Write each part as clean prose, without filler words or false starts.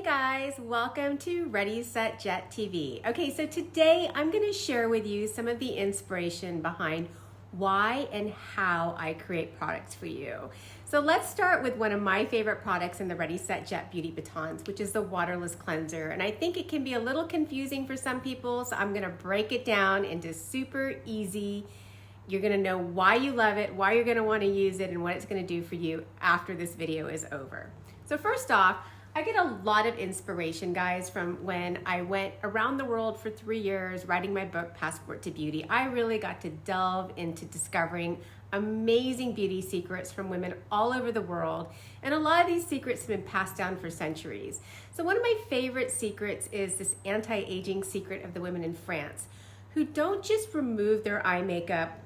guys, welcome to Ready, Set, Jet TV. Okay, so today I'm going to share with you some of the inspiration behind why and how I create products for you. So let's start with one of my favorite products in the Ready, Set, Jet beauty batons, which is the Waterless Cleanser. And I think it can be a little confusing for some people, so I'm going to break it down into super easy. You're going to know why you love it, why you're going to want to use it, and what it's going to do for you after this video is over. So first off, I get a lot of inspiration, guys, from when I went around the world for 3 years writing my book, Passport to Beauty. I really got to delve into discovering amazing beauty secrets from women all over the world. And a lot of these secrets have been passed down for centuries. So one of my favorite secrets is this anti-aging secret of the women in France who don't just remove their eye makeup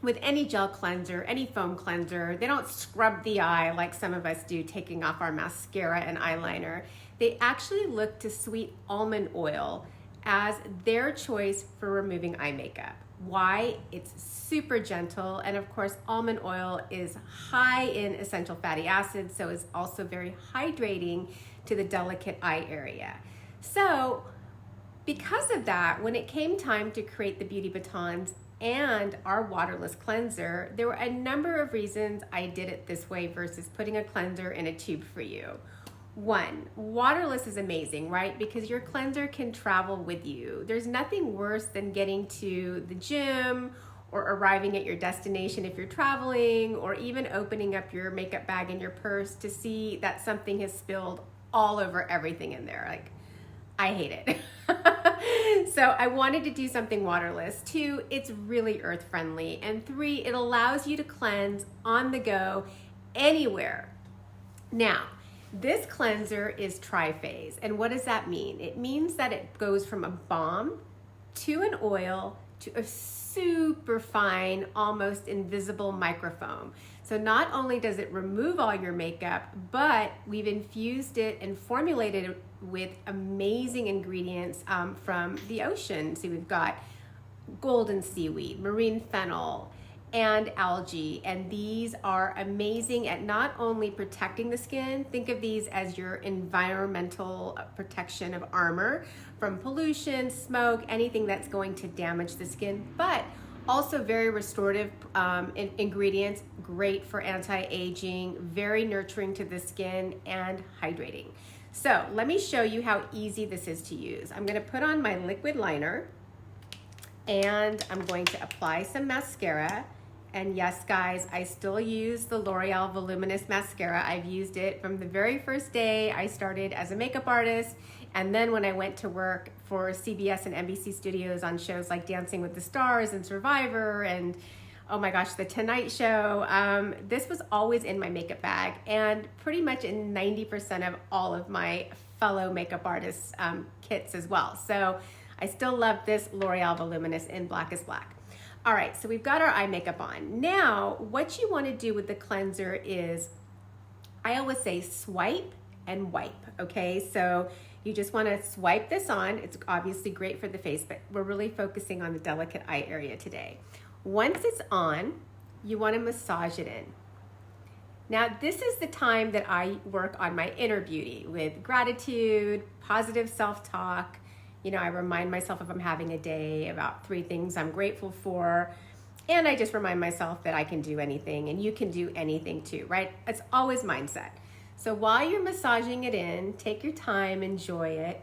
with any gel cleanser, any foam cleanser. They don't scrub the eye like some of us do, taking off our mascara and eyeliner. They actually look to sweet almond oil as their choice for removing eye makeup. Why? It's super gentle, and of course almond oil is high in essential fatty acids, so it's also very hydrating to the delicate eye area. So because of that, when it came time to create the beauty batons and our waterless cleanser, there were a number of reasons I did it this way versus putting a cleanser in a tube for you. One, waterless is amazing, right? Because your cleanser can travel with you. There's nothing worse than getting to the gym or arriving at your destination if you're traveling, or even opening up your makeup bag in your purse to see that something has spilled all over everything in there. Like, I hate it. So I wanted to do something waterless. 2, it's really earth friendly. And 3, it allows you to cleanse on the go anywhere. Now, this cleanser is tri-phase. And what does that mean? It means that it goes from a balm to an oil to a super fine, almost invisible microfoam. So not only does it remove all your makeup, but we've infused it and formulated it with amazing ingredients from the ocean. So we've got golden seaweed, marine fennel, and algae. And these are amazing at not only protecting the skin, think of these as your environmental protection of armor from pollution, smoke, anything that's going to damage the skin, but also very restorative ingredients, great for anti-aging, very nurturing to the skin, and hydrating. So let me show you how easy this is to use. I'm going to put on my liquid liner, and I'm going to apply some mascara. And yes, guys, I still use the L'Oreal Voluminous Mascara. I've used it from the very first day I started as a makeup artist. And then when I went to work for CBS and NBC Studios on shows like Dancing with the Stars and Survivor and, oh my gosh, The Tonight Show, this was always in my makeup bag, and pretty much in 90% of all of my fellow makeup artists' kits as well. So I still love this L'Oreal Voluminous in Black is Black. All right, so we've got our eye makeup on. Now, what you want to do with the cleanser is, I always say swipe and wipe, okay? So you just want to swipe this on. It's obviously great for the face, but we're really focusing on the delicate eye area today. Once it's on, you want to massage it in. Now, this is the time that I work on my inner beauty with gratitude, positive self-talk. You know, I remind myself if I'm having a day about 3 things I'm grateful for. And I just remind myself that I can do anything, and you can do anything too, right? It's always mindset. So while you're massaging it in, take your time, enjoy it.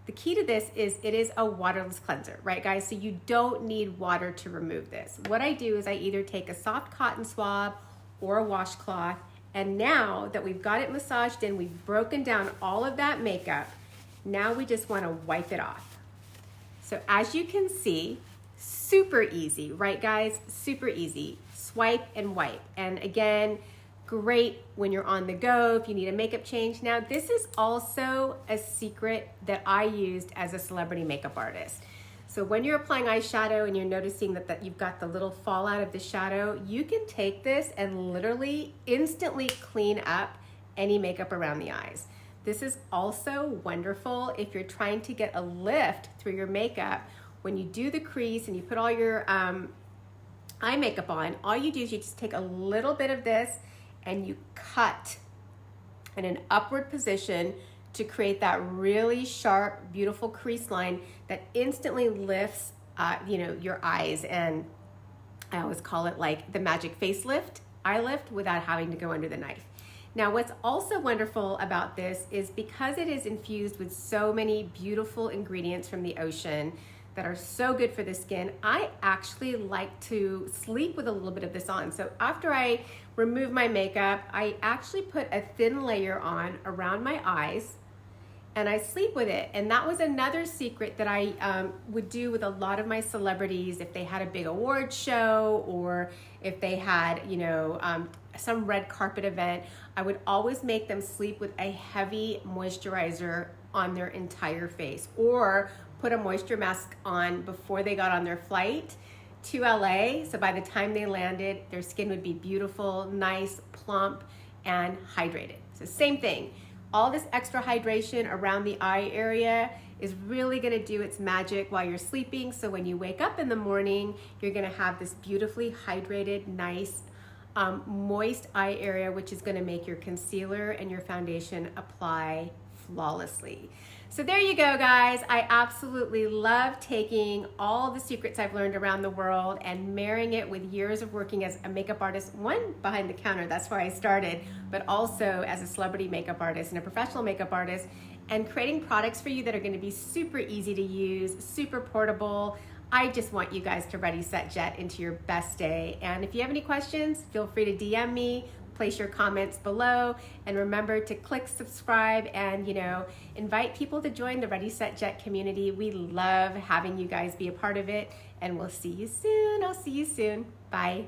The key to this is it is a waterless cleanser, right, guys? So you don't need water to remove this. What I do is I either take a soft cotton swab or a washcloth, and now that we've got it massaged in, we've broken down all of that makeup. Now we just want to wipe it off. So as you can see, super easy, right, guys? Super easy. Swipe and wipe. And again, great when you're on the go, if you need a makeup change. Now, this is also a secret that I used as a celebrity makeup artist. So when you're applying eyeshadow and you're noticing that you've got the little fallout of the shadow, you can take this and literally instantly clean up any makeup around the eyes. This is also wonderful if you're trying to get a lift through your makeup. When you do the crease and you put all your eye makeup on, all you do is you just take a little bit of this and you cut in an upward position to create that really sharp, beautiful crease line that instantly lifts, your eyes. And I always call it like the magic facelift, eye lift, without having to go under the knife. Now, what's also wonderful about this is because it is infused with so many beautiful ingredients from the ocean that are so good for the skin, I actually like to sleep with a little bit of this on. So after I remove my makeup, I actually put a thin layer on around my eyes and I sleep with it. And that was another secret that I would do with a lot of my celebrities if they had a big award show or if they had, some red carpet event. I would always make them sleep with a heavy moisturizer on their entire face, or put a moisture mask on before they got on their flight to LA. So by the time they landed, their skin would be beautiful, nice, plump, and hydrated. So same thing. All this extra hydration around the eye area is really gonna do its magic while you're sleeping. So when you wake up in the morning, you're gonna have this beautifully hydrated, nice, moist eye area, which is gonna make your concealer and your foundation apply flawlessly. So there you go, guys. I absolutely love taking all the secrets I've learned around the world and marrying it with years of working as a makeup artist, one behind the counter, that's where I started, but also as a celebrity makeup artist and a professional makeup artist, and creating products for you that are gonna be super easy to use, super portable. I just want you guys to ready, set, jet into your best day. And if you have any questions, feel free to DM me, place your comments below, and remember to click subscribe and invite people to join the Ready, Set, Jet community. We love having you guys be a part of it, and we'll see you soon. I'll see you soon. Bye.